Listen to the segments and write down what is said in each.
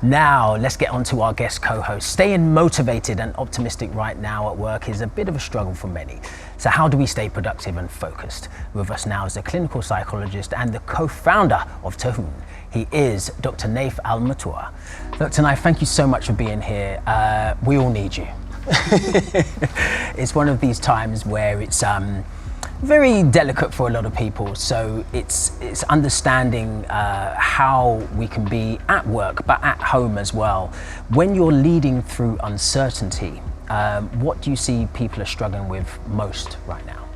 Now, let's get on to our guest co-host. Staying motivated and optimistic right now at work is a bit of a struggle for many. So how do we stay productive and focused? With us now is a clinical psychologist and the co-founder of Tahun. He is Dr. Naif Al-Matoua. Dr. Naif, thank you so much for being here. We all need you. It's one of these times where it's very delicate for a lot of people, so it's understanding how we can be at work but at home as well. When you're leading through uncertainty, what do you see people are struggling with most right now?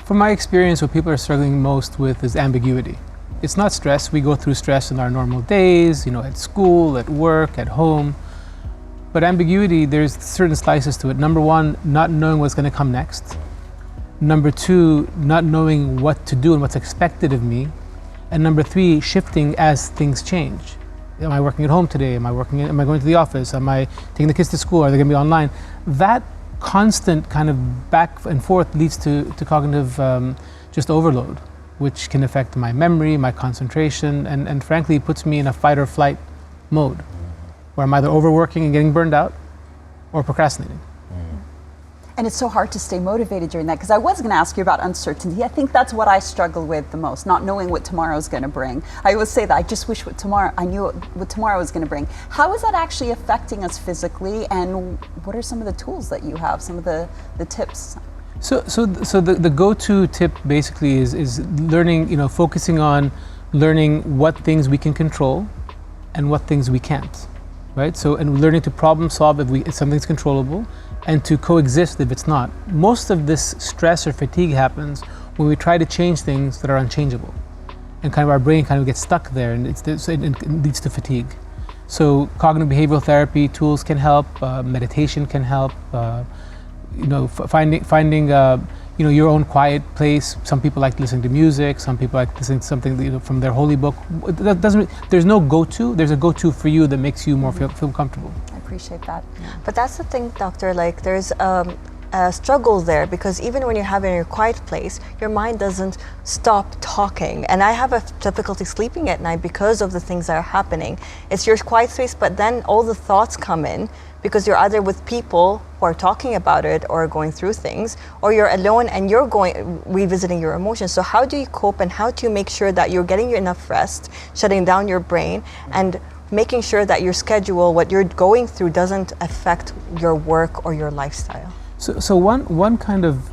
From my experience, what people are struggling most with is ambiguity. It's not stress. We go through stress in our normal days, at school, at work, at home. But ambiguity, there's certain slices to it. Number one, not knowing what's going to come next. Number two, not knowing what to do and what's expected of me. And number three, shifting as things change. Am I working at home today? Am I going to the office? Am I taking the kids to school? Are they going to be online? That constant kind of back and forth leads to cognitive just overload, which can affect my memory, my concentration, and frankly puts me in a fight or flight mode, where I'm either overworking and getting burned out or procrastinating. And it's so hard to stay motivated during that, because I was going to ask you about uncertainty. I think that's what I struggle with the most, not knowing what tomorrow is going to bring. I always say that I just wish I knew what tomorrow was going to bring. How is that actually affecting us physically, and what are some of the tools that you have, some of the tips? So the go-to tip basically is learning, focusing on learning what things we can control and what things we can't, right? So, and learning to problem solve if something's controllable, and to coexist if it's not. Most of this stress or fatigue happens when we try to change things that are unchangeable, and kind of our brain kind of gets stuck there, and it leads to fatigue. So cognitive behavioral therapy tools can help, meditation can help, finding your own quiet place. Some people like listening to music, some people like listening to something from their holy book. There's no go-to, there's a go-to for you that makes you more feel comfortable. Appreciate that. But that's the thing, doctor, there's a struggle there, because even when you're having a quiet place, your mind doesn't stop talking. And I have a difficulty sleeping at night because of the things that are happening. It's your quiet space, but then all the thoughts come in, because you're either with people who are talking about it or going through things, or you're alone and you're revisiting your emotions. So how do you cope, and how do you make sure that you're getting enough rest, shutting down your brain, and making sure that your schedule, what you're going through, doesn't affect your work or your lifestyle? So one kind of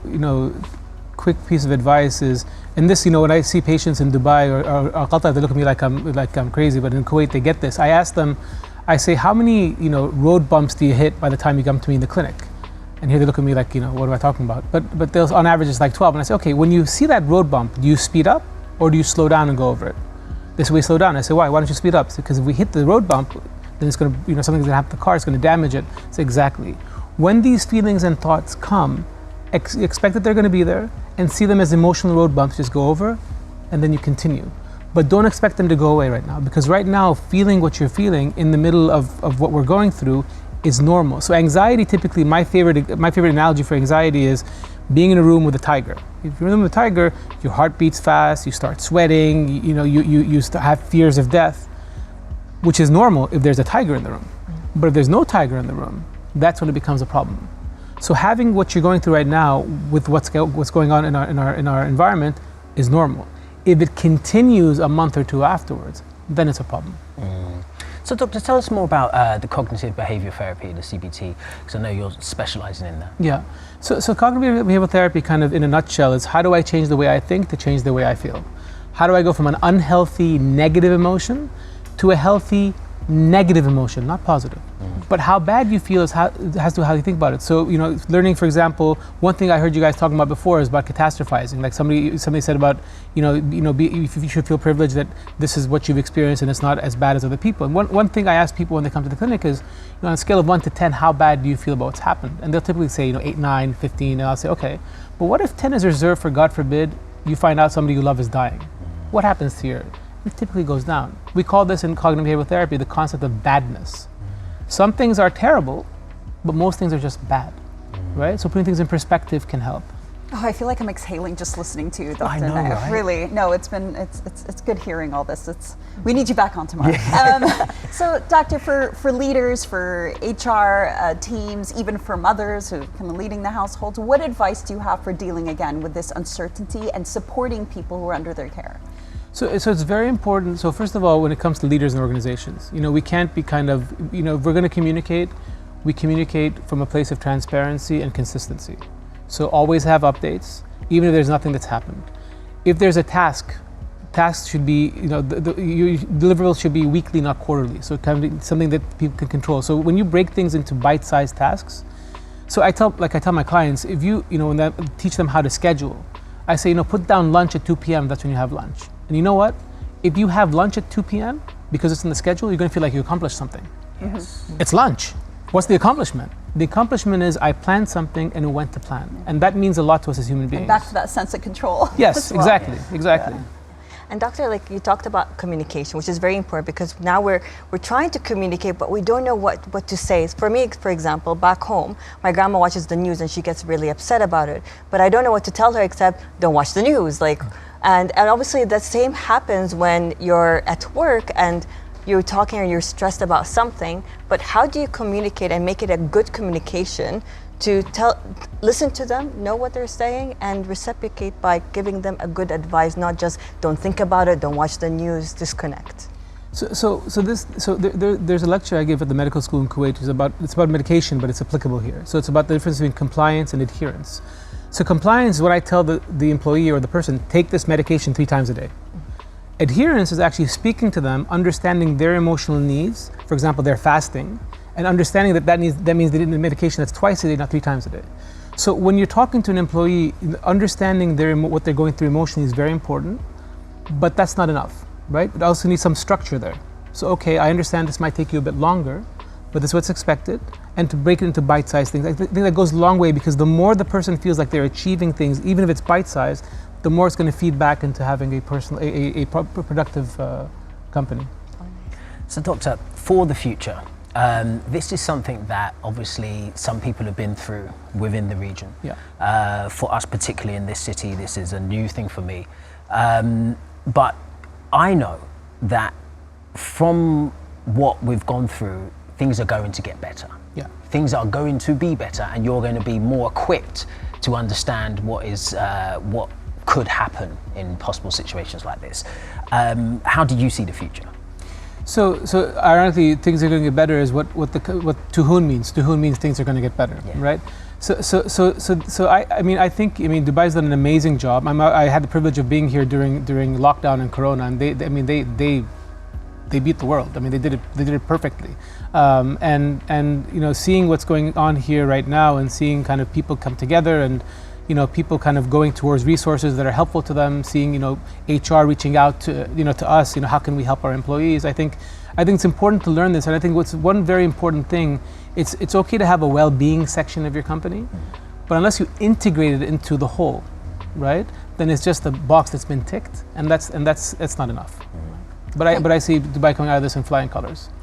quick piece of advice is, and this when I see patients in Dubai or Qatar, they look at me like I'm crazy, but in Kuwait they get this. I ask them, I say, how many road bumps do you hit by the time you come to me in the clinic? And here they look at me like, what am I talking about? But they'll, on average it's like 12. And I say, okay, when you see that road bump, do you speed up or do you slow down and go over it? This way, slow down. I say, why? Why don't you speed up? Because if we hit the road bump, then it's going to, something's going to happen to the car. It's going to damage it. So exactly. When these feelings and thoughts come, expect that they're going to be there, and see them as emotional road bumps. Just go over, and then you continue. But don't expect them to go away right now, because right now, feeling what you're feeling in the middle of what we're going through is normal. So anxiety, typically, my favorite analogy for anxiety is being in a room with a tiger. If you're in a room with a tiger, your heart beats fast, you start sweating, you have fears of death, which is normal if there's a tiger in the room. But if there's no tiger in the room, that's when it becomes a problem. So having what you're going through right now with what's going on in our environment is normal. If it continues a month or two afterwards, then it's a problem. So doctor, tell us more about the cognitive behavior therapy, the CBT, because I know you're specializing in that. Yeah, so cognitive behavioral therapy, kind of in a nutshell, is how do I change the way I think to change the way I feel? How do I go from an unhealthy negative emotion to a healthy negative emotion, not positive? But how bad you feel has to do with how you think about it. So, learning, for example, one thing I heard you guys talking about before is about catastrophizing. Like somebody said about, you should feel privileged that this is what you've experienced and it's not as bad as other people. And one thing I ask people when they come to the clinic is, on a scale of 1 to 10, how bad do you feel about what's happened? And they'll typically say, 8, 9, 15, and I'll say, okay, but what if 10 is reserved for, God forbid, you find out somebody you love is dying? What happens to you? It typically goes down. We call this in cognitive behavioral therapy the concept of badness. Some things are terrible, but most things are just bad, right? So putting things in perspective can help. Oh, I feel like I'm exhaling just listening to you, Dr. I know, Naif. right? Really, no, it's good hearing all this. We need you back on tomorrow. So, Doctor, for leaders, for HR teams, even for mothers who are kind of leading the households, what advice do you have for dealing again with this uncertainty and supporting people who are under their care? So it's very important. So first of all, when it comes to leaders and organizations, we can't be kind of, if we're going to communicate, we communicate from a place of transparency and consistency. So always have updates, even if there's nothing that's happened. If there's a tasks should be, your deliverables should be weekly, not quarterly. So it can be something that people can control. So when you break things into bite-sized tasks, so I tell my clients, if when I teach them how to schedule, I say, put down lunch at 2 p.m., that's when you have lunch. And you know what? If you have lunch at 2 p.m., because it's in the schedule, you're going to feel like you accomplished something. Yes. It's lunch. What's the accomplishment? The accomplishment is I planned something and it went to plan. And that means a lot to us as human beings. And back to that sense of control. Yes, as well. exactly. Yeah. And Doctor, like you talked about communication, which is very important because now we're trying to communicate, but we don't know what to say. For me, for example, back home, my grandma watches the news and she gets really upset about it. But I don't know what to tell her except don't watch the news. And obviously the same happens when you're at work and you're talking or you're stressed about something, but how do you communicate and make it a good communication to listen to them, know what they're saying, and reciprocate by giving them a good advice, not just don't think about it, don't watch the news, disconnect. So there's a lecture I give at the medical school in Kuwait. It's about medication, but it's applicable here. So it's about the difference between compliance and adherence. So compliance is what I tell the employee or the person, take this medication 3 times a day. Adherence is actually speaking to them, understanding their emotional needs. For example, they're fasting, and understanding that means they need the medication that's twice a day, not 3 times a day. So when you're talking to an employee, understanding what they're going through emotionally is very important, but that's not enough, right? It also needs some structure there. So okay, I understand this might take you a bit longer, but this is what's expected, and to break it into bite-sized things. I think that goes a long way because the more the person feels like they're achieving things, even if it's bite-sized, the more it's going to feed back into having a productive company. So Doctor, for the future, this is something that obviously some people have been through within the region. Yeah. For us, particularly in this city, this is a new thing for me. But I know that from what we've gone through, things are going to get better. Yeah. Things are going to be better, and you're going to be more equipped to understand what could happen in possible situations like this. How do you see the future? So ironically, things are going to get better is what Tuhun means. Tuhun means things are going to get better, Yeah. right? So I think Dubai's done an amazing job. I had the privilege of being here during lockdown and Corona, and they beat the world. They did it perfectly. And seeing what's going on here right now, and seeing kind of people come together, and people kind of going towards resources that are helpful to them, seeing HR reaching out to us, how can we help our employees? I think it's important to learn this, and I think what's one very important thing, it's okay to have a well-being section of your company, but unless you integrate it into the whole, right? Then it's just a box that's been ticked, and that's not enough. But I see Dubai coming out of this in flying colors.